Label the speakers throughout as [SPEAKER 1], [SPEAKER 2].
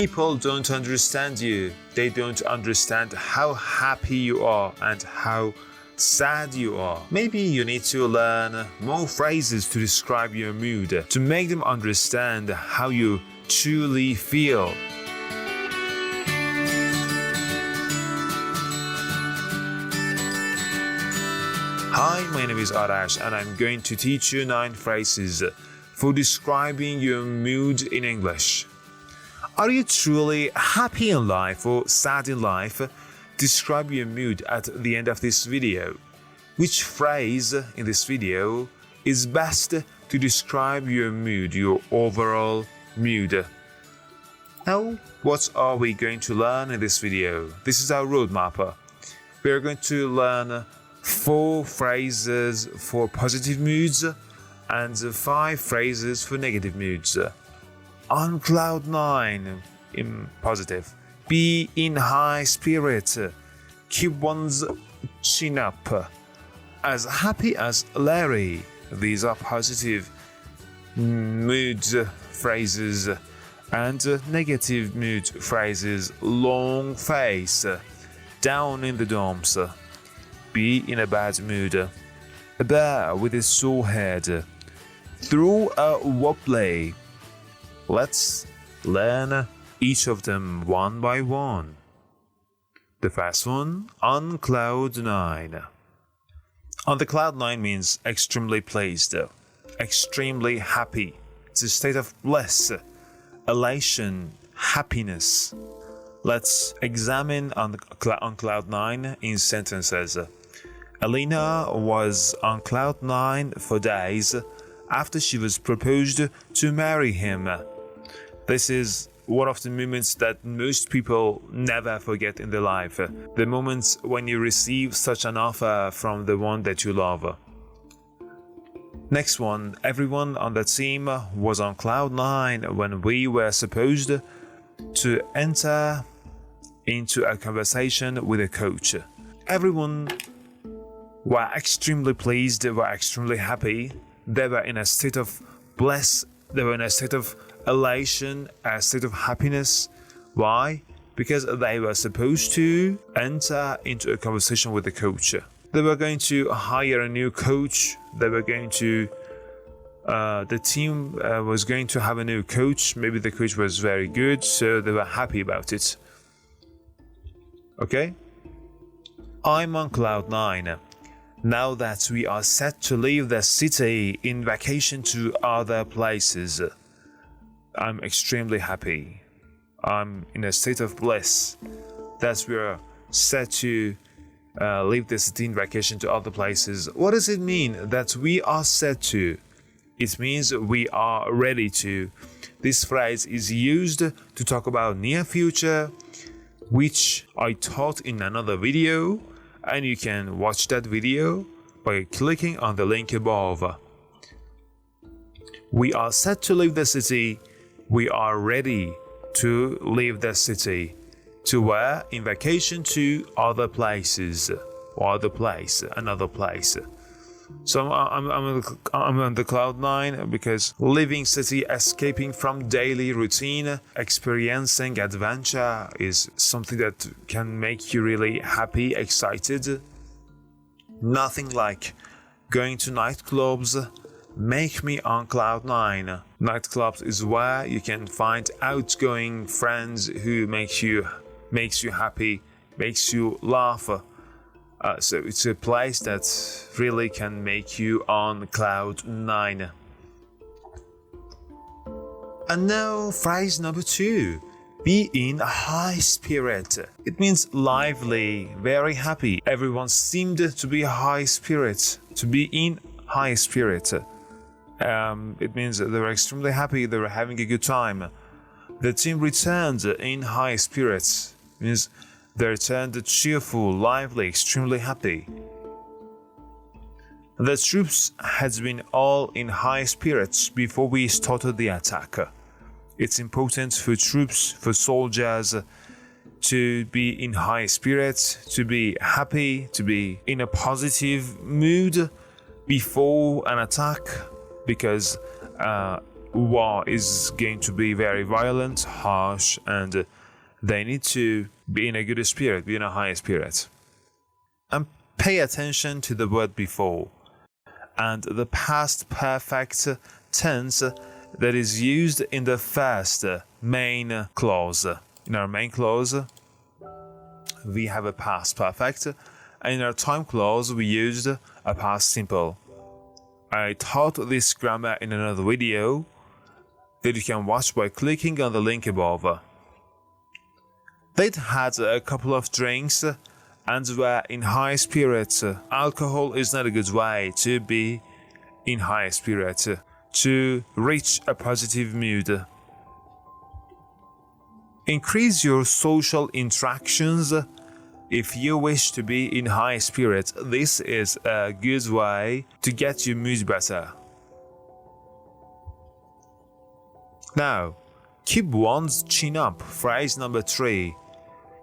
[SPEAKER 1] People don't understand you. They don't understand how happy you are and how sad you are. Maybe you need to learn more phrases to describe your mood, to make them understand how you truly feel. Hi, my name is Arash and I'm going to teach you 9 phrases for describing your mood in English. Are you truly happy in life or sad in life? Describe your mood at the end of this video. Which phrase in this video is best to describe your mood, your overall mood? Now, what are we going to learn in this video? This is our roadmap. We are going to learn 4 phrases for positive moods and 5 phrases for negative moods. On cloud 9 in positive. Be in high spirit. Keep one's chin up. As happy as Larry. These are positive mood phrases. And negative mood phrases. Long face. Down in the dumps. Be in a bad mood. A bear with a sore head. Through a wobbly. Let's learn each of them one by one. The first one, on cloud 9. On the cloud 9 means extremely pleased, extremely happy. It's a state of bliss, elation, happiness. Let's examine on cloud 9 in sentences. Eliana was on cloud 9 for days after she was proposed to marry him. This is one of the moments that most people never forget in their life. The moments when you receive such an offer from the one that you love. Next one, everyone on the team was on cloud 9 when we were supposed to enter into a conversation with a coach. Everyone were extremely pleased, they were extremely happy. They were in a state of bliss, they were in a state of elation, a state of happiness. Why? Because they were supposed to enter into a conversation with the coach. They were going to hire a new coach. They were going to, the team was going to have a new coach. Maybe the coach was very good, so they were happy about it. Okay? I'm on cloud 9. Now that we are set to leave the city in vacation to other places, I'm extremely happy. I'm in a state of bliss that we are set to leave the city in vacation to other places. What does it mean that we are set to? It means we are ready to. This phrase is used to talk about near future, which I taught in another video, and you can watch that video by clicking on the link above. We are set to leave the city. We are ready to leave the city. To where? In vacation to other places. Or other place, another place. So I'm on the cloud 9 because leaving city, escaping from daily routine, experiencing adventure is something that can make you really happy, excited. Nothing like going to nightclubs make me on cloud 9. Nightclubs is where you can find outgoing friends who makes you happy, makes you laugh. So it's a place that really can make you on cloud 9. And now phrase number 2. Be in a high spirit. It means lively, very happy. Everyone seemed to be high spirit, to be in high spirit. It means they were extremely happy, they were having a good time. The team returned in high spirits. It means they returned cheerful, lively, extremely happy. The troops had been all in high spirits before we started the attack. It's important for troops, for soldiers, to be in high spirits, to be happy, to be in a positive mood before an attack, because war is going to be very violent, harsh, and they need to be in a good spirit, be in a high spirit. And pay attention to the word before and the past perfect tense that is used in the first main clause. In our main clause, we have a past perfect, and in our time clause, we used a past simple. I taught this grammar in another video that you can watch by clicking on the link above. They'd had a couple of drinks and were in high spirits. Alcohol is not a good way to be in high spirits, to reach a positive mood. Increase your social interactions if you wish to be in high spirits. This is a good way to get your mood better. Now, keep one's chin up. Phrase number 3.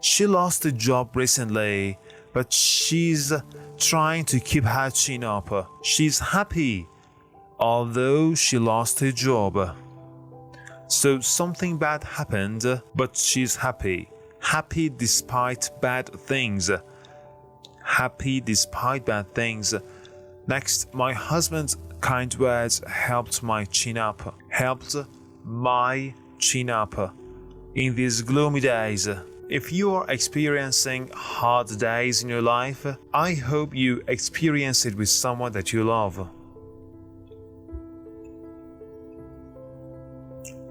[SPEAKER 1] She lost a job recently, but she's trying to keep her chin up. She's happy, although she lost her job. So something bad happened, but she's happy. Happy despite bad things. Happy despite bad things. Next, my husband's kind words helped my chin up. Helped my chin up in these gloomy days. If you are experiencing hard days in your life, I hope you experience it with someone that you love.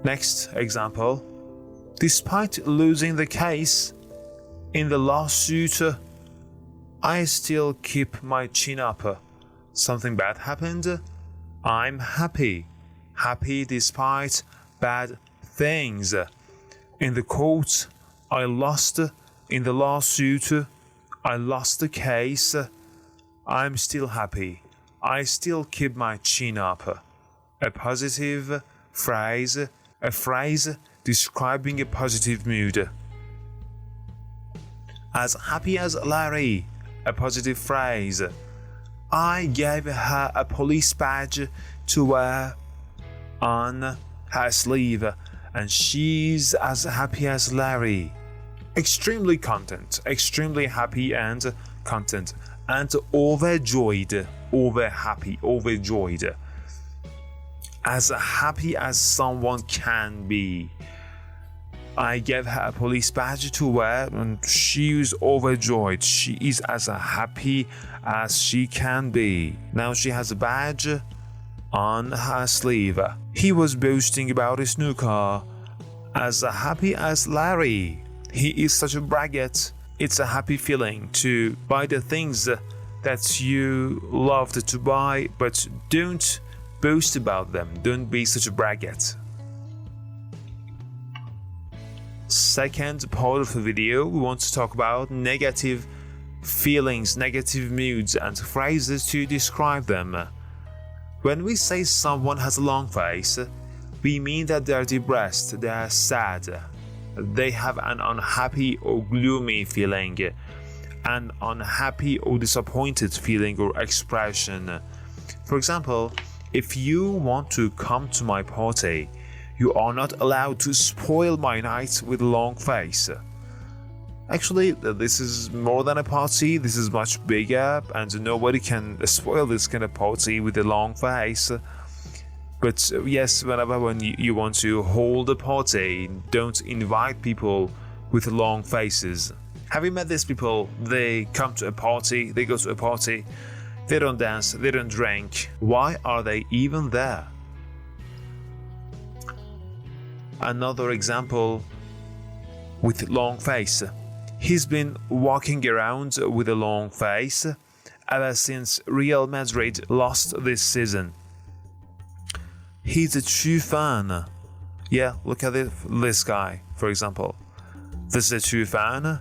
[SPEAKER 1] Next example. Despite losing the case in the lawsuit, I still keep my chin up. Something bad happened. I'm happy. Happy despite bad things. In the court, I lost. In the lawsuit, I lost the case. I'm still happy. I still keep my chin up. A positive phrase. A phrase describing a positive mood. As happy as Larry. A positive phrase. I gave her a police badge to wear on her sleeve, and she's as happy as Larry. Extremely content, extremely happy and content, and overjoyed, over happy, overjoyed. As happy as someone can be. I gave her a police badge to wear, and she's overjoyed. She is as happy as she can be. Now she has a badge on her sleeve. He was boasting about his new car. As happy as Larry. He is such a braggart. It's a happy feeling to buy the things that you loved to buy, but don't boast about them. Don't be such a braggart. Second part of the video, we want to talk about negative feelings, negative moods, and phrases to describe them. When we say someone has a long face, we mean that they are depressed, they are sad, they have an unhappy or gloomy feeling, an unhappy or disappointed feeling or expression. For example, if you want to come to my party, you are not allowed to spoil my night with a long face. Actually, this is more than a party, this is much bigger, and nobody can spoil this kind of party with a long face. But yes, when you want to hold a party, don't invite people with long faces. Have you met these people? They come to a party, they go to a party, they don't dance, they don't drink. Why are they even there? Another example with long face. He's been walking around with a long face ever since Real Madrid lost this season. He's a true fan. Yeah, look at this guy, for example. This is a true fan,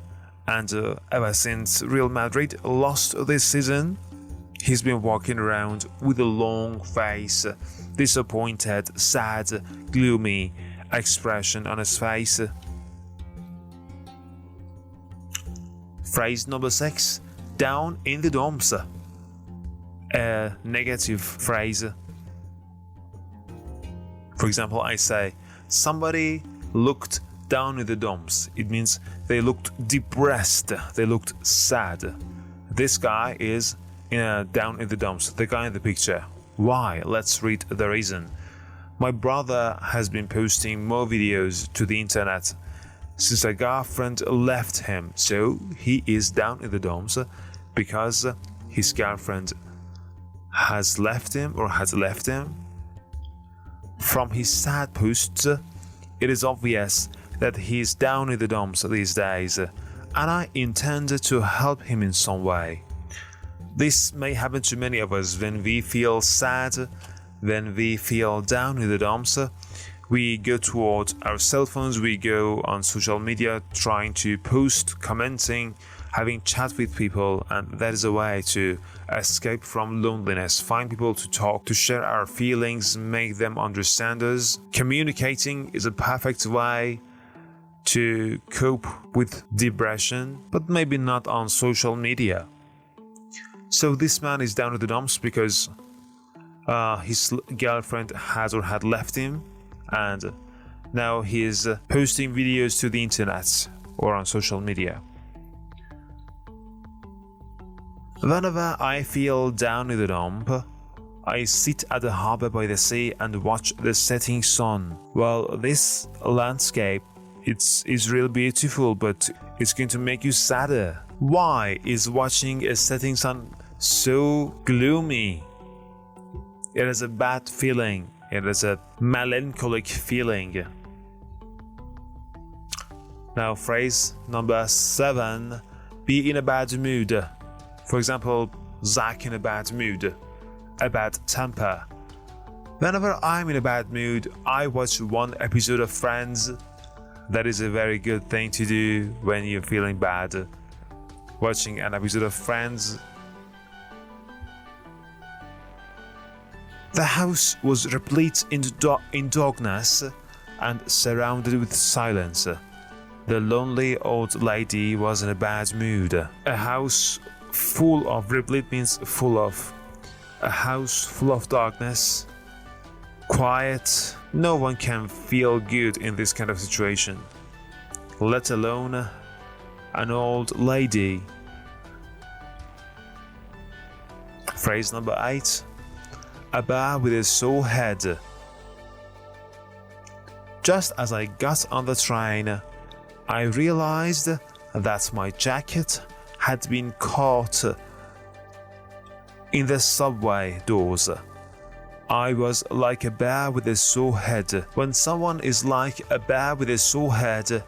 [SPEAKER 1] and ever since Real Madrid lost this season, he's been walking around with a long face, disappointed, sad, gloomy expression on his face. Phrase number 6, down in the dumps. A negative phrase. For example, I say, somebody looked down in the dumps. It means they looked depressed, they looked sad. This guy is down in the dumps, the guy in the picture. Why? Let's read the reason. My brother has been posting more videos to the internet since a girlfriend left him, so he is down in the dumps because his girlfriend has left him or has left him. From his sad posts, it is obvious that he is down in the dumps these days, and I intend to help him in some way. This may happen to many of us when we feel sad, when we feel down in the dumps. We go toward our cell phones, we go on social media trying to post, commenting, having chat with people, and that is a way to escape from loneliness, find people to talk, to share our feelings, make them understand us. Communicating is a perfect way to cope with depression, but maybe not on social media. So this man is down in the dumps because his girlfriend has or had left him, and now he is posting videos to the internet or on social media. Whenever I feel down in the dump, I sit at the harbor by the sea and watch the setting sun. Well, this landscape, is real beautiful, but it's going to make you sadder. Why is watching a setting sun so gloomy? It is a bad feeling. It is a melancholic feeling. Now, phrase number 7, be in a bad mood. For example, Zach in a bad mood, a bad temper. Whenever I'm in a bad mood, I watch one episode of Friends. That is a very good thing to do when you're feeling bad. Watching an episode of Friends. The house was replete in darkness and surrounded with silence. The lonely old lady was in a bad mood. A house full of, replete means full of. A house full of darkness, quiet. No one can feel good in this kind of situation, let alone an old lady. Phrase number 8, a bear with a sore head. Just as I got on the train, I realized that my jacket had been caught in the subway doors. I was like a bear with a sore head. When someone is like a bear with a sore head,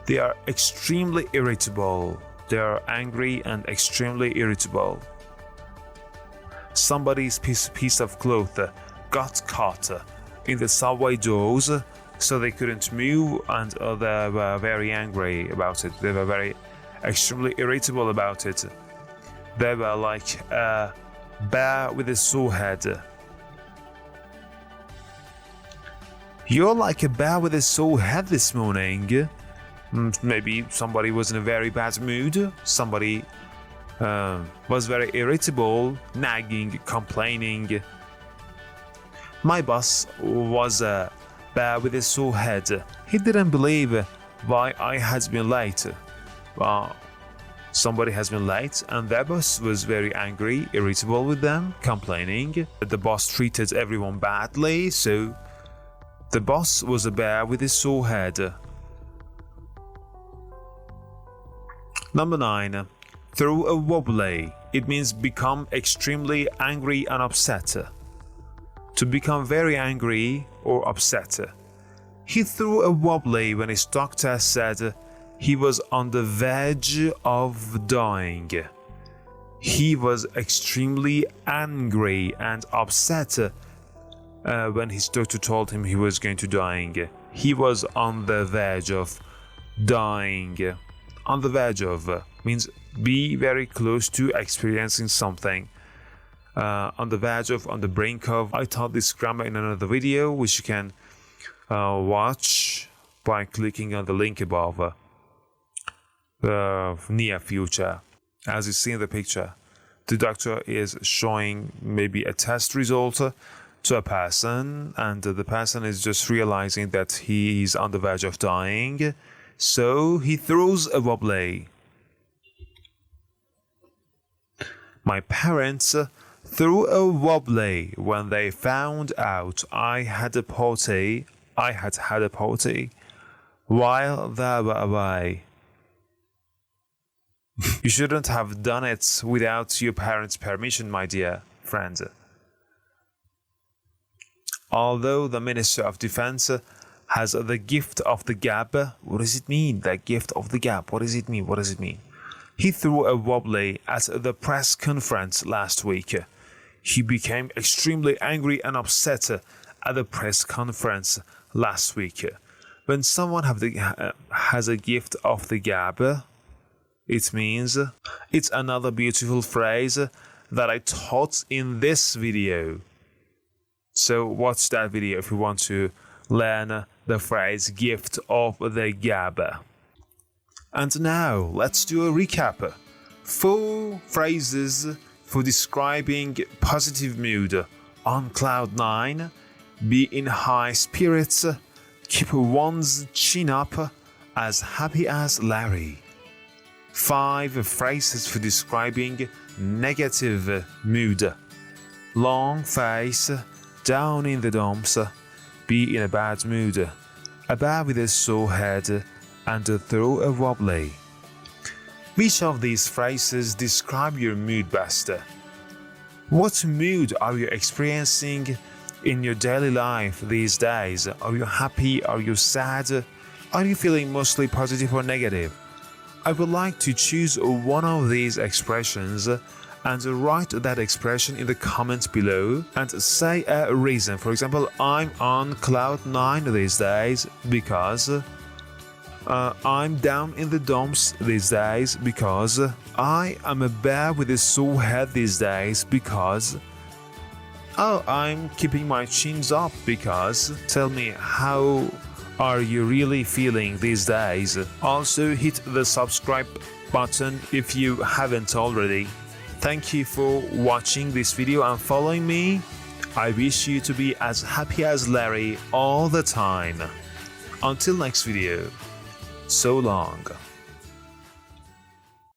[SPEAKER 1] they are extremely irritable. They are angry and extremely irritable. Somebody's piece of cloth got caught in the subway doors, so they couldn't move, and they were very angry about it. They were very extremely irritable about it. They were like a bear with a sore head. You're like a bear with a sore head this morning. Maybe somebody was in a very bad mood. Somebody was very irritable, nagging, complaining. My boss was a bear with a sore head. He didn't believe why I had been late. Well, somebody has been late, and their boss was very angry, irritable with them, complaining that the boss treated everyone badly, so the boss was a bear with a sore head. Number 9. Throw a wobbly. It means become extremely angry and upset. To become very angry or upset. He threw a wobbly when his doctor said he was on the verge of dying. He was extremely angry and upset when his doctor told him he was going to die. He was on the verge of dying. On the verge of means be very close to experiencing something. On the verge of, on the brink of. I taught this grammar in another video, which you can watch by clicking on the link above. The near future. As you see in the picture, the doctor is showing maybe a test result to a person, and the person is just realizing that he is on the verge of dying, so he throws a wobbly. My parents threw a wobbly when they found out I had had a party while they were away. You shouldn't have done it without your parents' permission, my dear friend. Although the Minister of Defense has the gift of the gab, what does it mean? The gift of the gab, what does it mean? What does it mean? He threw a wobbly at the press conference last week. He became extremely angry and upset at the press conference last week. When someone has a gift of the gab, it means it's another beautiful phrase that I taught in this video. So watch that video if you want to learn the phrase gift of the gab. And now let's do a recap. 4 phrases for describing positive mood: on cloud 9, be in high spirits, keep one's chin up, as happy as Larry. 5 phrases for describing negative mood: long face, down in the dumps, be in a bad mood, a bear with a sore head, and throw a wobbly. Which of these phrases describe your mood best? What mood are you experiencing in your daily life these days? Are you happy? Are you sad? Are you feeling mostly positive or negative? I would like to choose one of these expressions and write that expression in the comments below and say a reason. For example, I'm on cloud 9 these days because I'm down in the dumps these days because I am a bear with a sore head these days because I'm keeping my chins up because. Tell me, how are you really feeling these days? Also hit the subscribe button if you haven't already. Thank you for watching this video and following me. I wish you to be as happy as Larry all the time. Until next video, so long.